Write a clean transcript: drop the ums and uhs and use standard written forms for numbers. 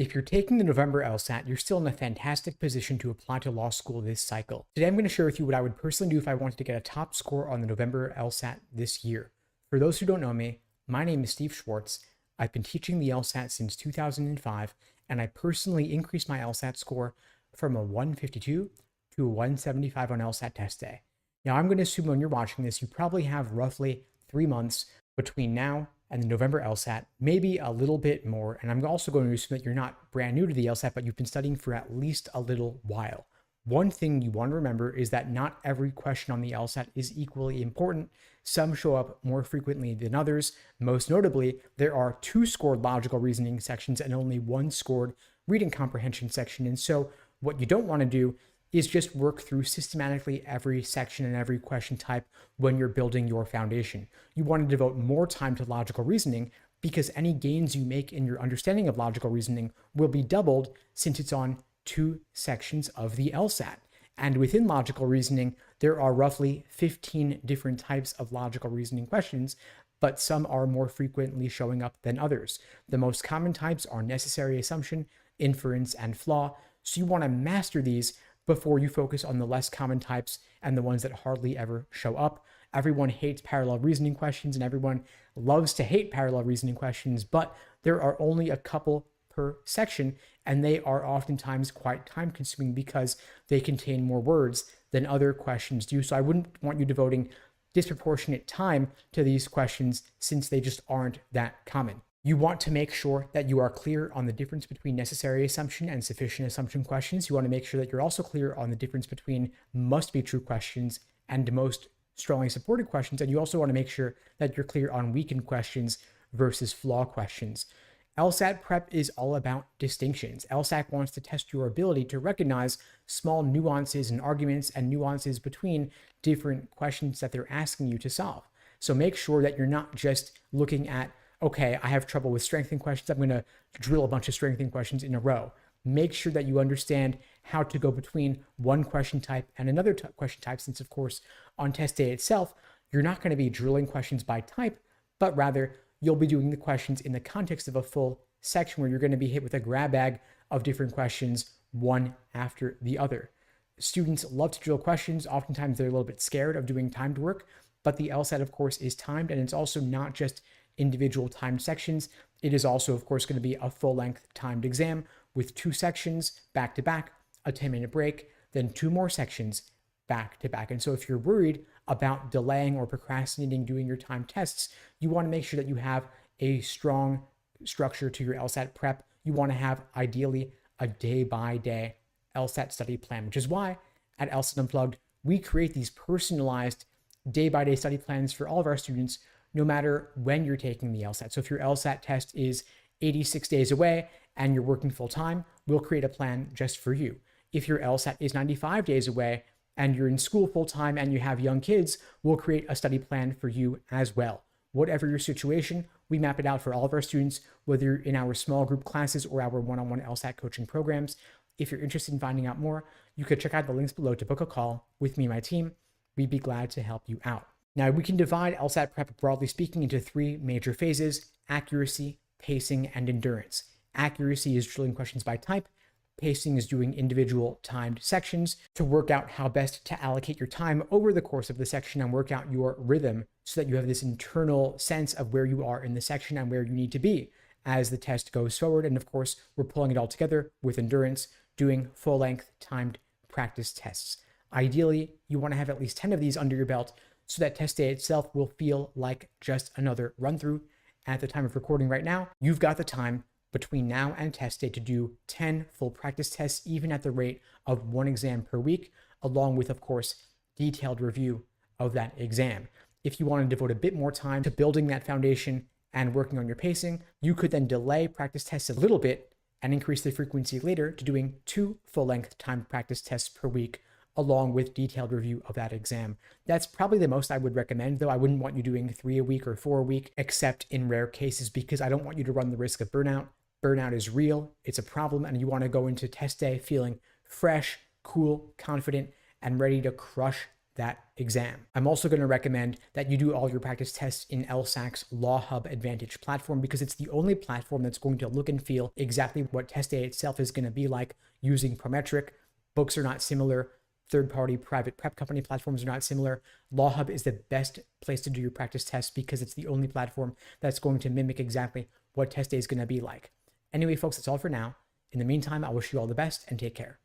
If you're taking the November LSAT, you're still in a fantastic position to apply to law school this cycle. Today, I'm going to share with you what I would personally do if I wanted to get a top score on the November LSAT this year. For those who don't know me, my name is Steve Schwartz. I've been teaching the LSAT since 2005, and I personally increased my LSAT score from a 152 to a 175 on LSAT test day. Now, I'm going to assume when you're watching this, you probably have roughly 3 months between now and the November LSAT, maybe a little bit more. And I'm also going to assume that you're not brand new to the LSAT, but you've been studying for at least a little while. One thing you want to remember is that not every question on the LSAT is equally important. Some show up more frequently than others. Most notably, there are 2 scored logical reasoning sections and only 1 scored reading comprehension section. And so what you don't want to do is just work through systematically every section and every question type when you're building your foundation. You want to devote more time to logical reasoning because any gains you make in your understanding of logical reasoning will be doubled since it's on 2 sections of the LSAT. And within logical reasoning, there are roughly 15 different types of logical reasoning questions, but some are more frequently showing up than others. The most common types are necessary assumption, inference, and flaw. So you want to master these before you focus on the less common types and the ones that hardly ever show up. Everyone hates parallel reasoning questions and everyone loves to hate parallel reasoning questions, but there are only a couple per section, and they are oftentimes quite time consuming because they contain more words than other questions do. So I wouldn't want you devoting disproportionate time to these questions since they just aren't that common. You want to make sure that you are clear on the difference between necessary assumption and sufficient assumption questions. You want to make sure that you're also clear on the difference between must be true questions and most strongly supported questions. And you also want to make sure that you're clear on weakened questions versus flaw questions. LSAT prep is all about distinctions. LSAT wants to test your ability to recognize small nuances and arguments and nuances between different questions that they're asking you to solve. So make sure that you're not just looking at, okay, I have trouble with strengthening questions, I'm going to drill a bunch of strengthening questions in a row. Make sure that you understand how to go between one question type and another question type, since, of course, on test day itself, you're not going to be drilling questions by type, but rather you'll be doing the questions in the context of a full section where you're going to be hit with a grab bag of different questions, one after the other. Students love to drill questions. Oftentimes, they're a little bit scared of doing timed work, but the LSAT, of course, is timed, and it's also not just individual timed sections. It is also, of course, going to be a full-length timed exam with 2 sections back to back, a 10-minute break, then 2 more sections back to back. And so if you're worried about delaying or procrastinating doing your timed tests, you want to make sure that you have a strong structure to your LSAT prep. You want to have ideally a day-by-day LSAT study plan, which is why at LSAT Unplugged, we create these personalized day-by-day study plans for all of our students, no matter when you're taking the LSAT. So if your LSAT test is 86 days away and you're working full time, we'll create a plan just for you. If your LSAT is 95 days away and you're in school full time and you have young kids, we'll create a study plan for you as well. Whatever your situation, we map it out for all of our students, whether you're in our small group classes or our one-on-one LSAT coaching programs. If you're interested in finding out more, you could check out the links below to book a call with me and my team. We'd be glad to help you out. Now, we can divide LSAT prep, broadly speaking, into 3 major phases: accuracy, pacing, and endurance. Accuracy is drilling questions by type. Pacing is doing individual timed sections to work out how best to allocate your time over the course of the section and work out your rhythm so that you have this internal sense of where you are in the section and where you need to be as the test goes forward. And of course, we're pulling it all together with endurance, doing full-length timed practice tests. Ideally, you want to have at least 10 of these under your belt so that test day itself will feel like just another run-through. At the time of recording right now, you've got the time between now and test day to do 10 full practice tests, even at the rate of 1 exam per week, along with, of course, detailed review of that exam. If you want to devote a bit more time to building that foundation and working on your pacing, you could then delay practice tests a little bit and increase the frequency later to doing 2 full-length timed practice tests per week, along with detailed review of that exam. That's probably the most I would recommend, though I wouldn't want you doing 3 a week or 4 a week, except in rare cases, because I don't want you to run the risk of burnout. Burnout is real, it's a problem, and you want to go into test day feeling fresh, cool, confident, and ready to crush that exam. I'm also going to recommend that you do all your practice tests in LSAC's Law Hub Advantage platform because it's the only platform that's going to look and feel exactly what test day itself is going to be like using Prometric. Books are not similar. Third-party private prep company platforms are not similar. Law Hub is the best place to do your practice tests because it's the only platform that's going to mimic exactly what test day is going to be like. Anyway, folks, that's all for now. In the meantime, I wish you all the best and take care.